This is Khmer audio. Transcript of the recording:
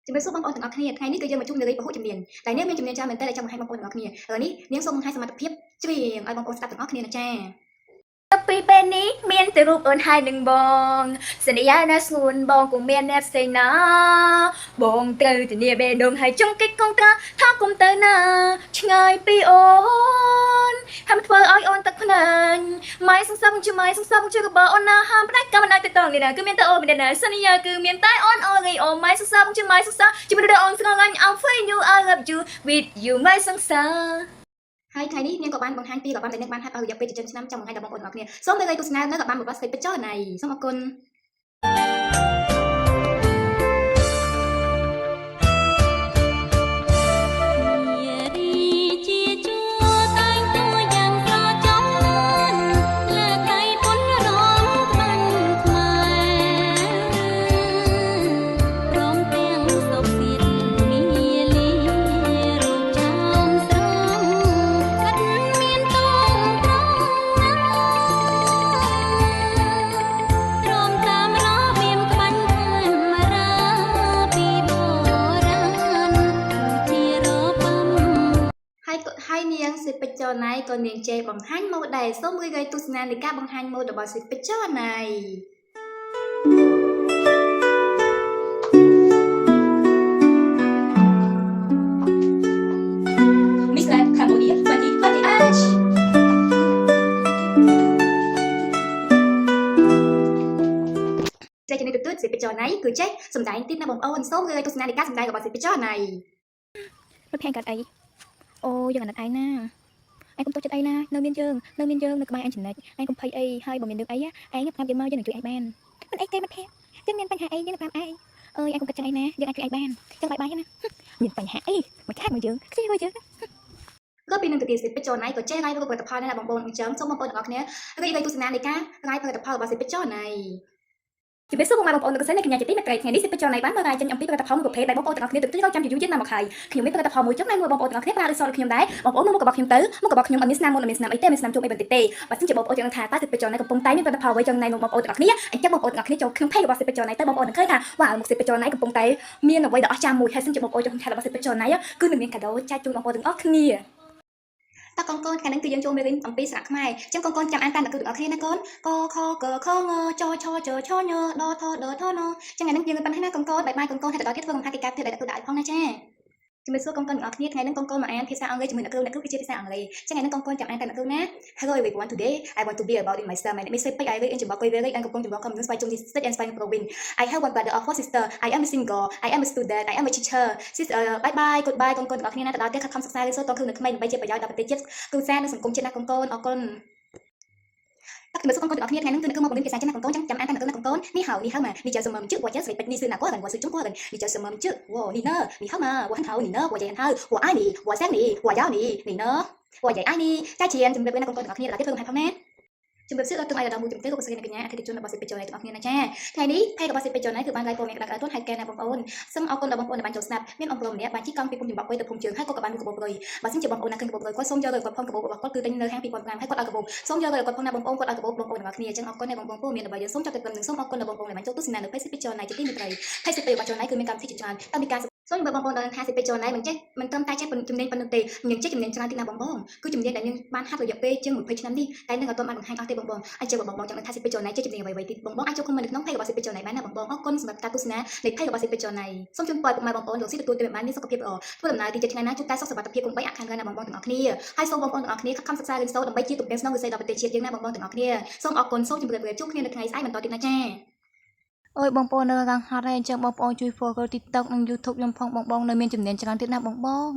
ជំរាបសួរបងប្អូនទាំងអស់គ្នាថ្ងៃនេះគឺយើងមកជួបនារីពហុជំនាញតែនាងមានជំនាញច្រើនមែនទែនដែលចង់បង្ហាញបងប្អូនទាំងអស់គ្នាឥឡូវនេះនាងសូមបង្ហាញសមត្ថភាពច្រៀងឲ្យបងប្អូនស្ដាប់ទាំងអស់គ្នាណាចាពីពេលនេះមានតែរូបអូនហើយនឹងបងសន្យាណាស្ងួនបងគង់មានអ្នកផ្សេងណាបងត្រូវធានាបេះដូងហើយចង់កិច្ចកងត្រាថាគុំទៅណាឆ្ងាយពីអូនហាមធ្វើឲ្យអូនទឹកភ្នែកម៉ៃសង្សឹមជួយម៉ៃសង្សឹមជួយក៏បើអូនណាហាមផ្ដាច់ក៏មិនអាចទៅតងនេះណាគឺមានតែអូនមានតែសន្យាគឺមានតែអូនអូនអូម៉ៃសង្សឹមជួយម៉ៃសង្សឹមជួយមិនដល់អូនស្ងល់ងាញ់ I'm for you I love you with you ម៉ៃសង្សឹមហើយថ្ងៃនេះនាងក៏បានបង្ហាញពីរបាំដែលនាងបានហាត់ឲ្យរយៈពេលជាច្រើនឆ្នាំចង់បង្ហាញដល់បងប្អូនទាំងអស់គ្នាសូមមេរីទស្សនានៅរបាំរបស់ស្រីពេជ្រចលនាសូមអរគុណហើយនាងសិពេជ្រចលនាក៏នាងចេះបង្ហាញម៉ូដដែរសូមរីករាយទស្សនានៃការបង្ហាញម៉ូដរបស់សិពេជ្រចលនាMiss Land Cambodia 2020H ចេះជំនាញទូទៅសិពេជ្រចលនាគឺចេះសម្ដែងទៀតណាបងប្អូនសូមរីករាយទស្សនានៃការសម្ដែងរបស់សិពេជ្រចលនាមិនផែនកាត់អីអូយើងអាណិតឯងណាឯងកុំតោះចិត្តអីណានៅមានយើងនៅក្បែរឯងចំណិចឯងកុំភ័យអីហើយបើមានរឿងអីឯងប្រាប់យើងមកយើងនឹងជួយឯងបានមិនអីទេមិត្តភក្តិយើងមានបញ្ហាអីយើងនឹងប្រាប់ឯងអើយឯងកុំគិតចឹងអីណាយើងអាចជួយឯងបានចឹងបាយបាយណាមានបញ្ហាអីមកខាត់មកយើងខ្ជិះមកយើងក៏ពីនឹងទៅទីសិពេជ្រចលនាក៏ចេះរាយរូបផលិតផលណាបងប្អូនអញ្ចឹងសូមបងប្អូនទាំងអស់គ្នារីករាយទស្សនានៃការរាយផលិតផលរបស់សិពេជ្រចលនាជំរាបសួរបងប្អូនលោកសិននៃកញ្ញាជាទីមេត្រីថ្ងៃនេះសិពេជ្រចលនាបានមករាយចេញអំពីផលិតផលមួយប្រភេទដែលបងប្អូនទាំងអស់គ្នាទទួលចូលចាំជាយូរយារណាស់មកហើយខ្ញុំមានផលិតផលមួយចំណាយមួយបងប្អូនទាំងអស់គ្នាប្រើដូចសល់ខ្ញុំដែរបងប្អូនមករបស់ខ្ញុំទៅមករបស់ខ្ញុំអត់មានស្នាមមុនអត់មានស្នាមអីទេមានស្នាមជុំអីបន្តិចទេបើមិនជាបងប្អូនចង់ថាតើសិពេជ្រចលនាកំពុងតែមានផលិតផលអ្វីចំណាយមកបងប្អូនទាំងអស់គ្នាអញ្ចឹងបងប្អូនទាំងអស់គ្នាចូលក្នុង page របស់សិពេជ្រចលនាទៅបងប្អូននឹងឃើញថាវ៉ាមុខសិពេជ្រចលនាកំពុងតែមានអ្វីដ៏អស្ចារ្យមួយហើយសិនជាបងប្អូនចង់ថារបស់សិពេជ្រចលនាគឺនឹងមានកាដូចែកជូនបងប្អូនទាំងអស់គ្នាតើកូនថ្ងៃនេះគឺយើងចូលមេរៀនអំពីសារៈខ្មែរអញ្ចឹងកូនចាំអានតាមតើគឺទាំងអស់គ្នាណាកូនកខកខងចឆចឆញដថដថណអញ្ចឹងថ្ងៃនេះយើងបានណាកូនបាយបាយកូនហើយតើទៀតធ្វើកំហាកិច្ចការទៀតដែលទទួលដាក់ផងណាចាជំរាបសួរកូនទាំងអស់គ្នាថ្ងៃនេះកូនមកអានភាសាអង់គ្លេសជាមួយអ្នកគ្រូគឺជាភាសាអង់គ្លេសអញ្ចឹងថ្ងៃនេះកូនចាំអានតាមអ្នកគ្រូណា Hello everyone today I want to be about in myself my name is Sepich I live in Zimbabwe very and កំពុងចំកំស្វ័យជុំទី state and spine province I have one brother or four sister I am a single I am a student I am a teacher bye bye goodbye កូនទាំងអស់គ្នាណាទៅដល់ទៀតខិតខំសិក្សារៀនសូត្រតគឺនៅក្មេងដើម្បីជាប្រយោជន៍ដល់ប្រទេសជាតិគ្រួសារនិងសង្គមជាតិណាកូនអរគុណតែជំរាបសួរកូនទាំងអស់គ្នាថ្ងៃនេះគឺមកបង្រៀនភាសាចិនណាកូនចាំអានតាមអ្នកគ្រូណាកូននេះហៅមកនេះចៅសមើមជឹកវ៉ាចេះស្រីពេជ្រនេះគឺណាកូនវ៉ាស៊ឺជុំកូននេះចៅសមើមជឹកវ៉ានេះណើនេះហៅមកវ៉ាហៅនេះណើវ៉ាចេះហៅវ៉ាអាយនេះវ៉ាសាំងនេះវ៉ាយ៉ានេះនេះណើវ៉ាយាយអាយនេះចាជៀនជំរាបលាណាកូនទាំងអស់គ្នាដល់ទៀតធ្វើកំហែផងណាជំរាបសួរដល់ទាំងអាយដល់មួយជំទាវលោកស្រីអ្នកកញ្ញាអធិជនរបស់សិពេជ្រចលនាទាំងអស់គ្នាណាចាថ្ងៃនេះផេករបស់សិពេជ្រចលនាគឺបានរាយព័ត៌មានក្តៅៗហើយកែណាបងប្អូនសូមអរគុណដល់បងប្អូនដែលបានចូលស្ដាប់មានអង្គម្នាក់បានជិះកង់ពីភូមិចំបក់ទៅភូមិជើងហើយក៏បានមកកបោប្រយបើសិនជាបងប្អូនណាឃើញកបោប្រយគាត់សូមយកទៅគាត់ផងកបោរបស់គាត់គឺទិញនៅហាង2005ហើយគាត់ឲ្យកបោសូមយកទៅគាត់ផងណាបងប្អូនគាត់ឲ្យកបោបងប្អូនទាំងអស់គ្នាអញ្ចឹងអរគុណដល់បងប្អូនមានដើម្បីយើងសូមចាប់ទៅព្រមនឹងសូមអរគុណដល់បងប្អូនដែលបានចូលទស្សនានៅ Facebook សិពេជ្រចលនាជាទីមេត្រីហើយសិពេជ្ររបស់ចលនាគឺមានកម្មវិធីជាច្រើនតាមពីការសូមបងប្អូនដល់ថាសិពេជ្រចលនាមិនចេះមិនត្រឹមតែចេះជំនាញប៉ុណ្ណឹងទេយើងចេះជំនាញច្រើនទៀតណាបងគឺជំនាញដែលយើងបានហាត់រយៈពេលជាង20ឆ្នាំនេះតែនឹងអត់ទាន់បានបង្ហាញអស់ទេបងអញ្ចឹងបងចង់ដឹងថាសិពេជ្រចលនាចេះជំនាញអ្វីៗទៀតបងអាចចូលខមមិននៅក្នុង page របស់សិពេជ្រចលនាបានណាបងអរគុណសម្រាប់ការទស្សនានៃ page របស់សិពេជ្រចលនាសូមជូនពរពុកម៉ែបងប្អូនលោកស៊ីទទួលទៅបានមានសុខភាពល្អធ្វើដំណើរទីជិតថ្ងៃណាជួបតែសុខសុវត្ថិភាពគង់បីអខានណាបងទាំងអស់គ្នាហើយសូមបងប្អូនទាំងអស់គ្នាខិតខំសិក្សារៀនសូត្រដើម្បីជាទំពាំងស្នងវិស័យដល់ប្រទេសជាតិយើងណាបងទាំងអស់គ្នាសូមអរគុណសូមជម្រាបលាជួបគ្នានៅថ្ងៃស្អែកបន្តទៀតណាចាអើយបងប្អូននៅខាងហត់ហើយអញ្ចឹងបងប្អូនជួយ follow TikTok និង YouTube ខ្ញុំផងបងនៅមានចំណេញច្រើនទៀតណាបង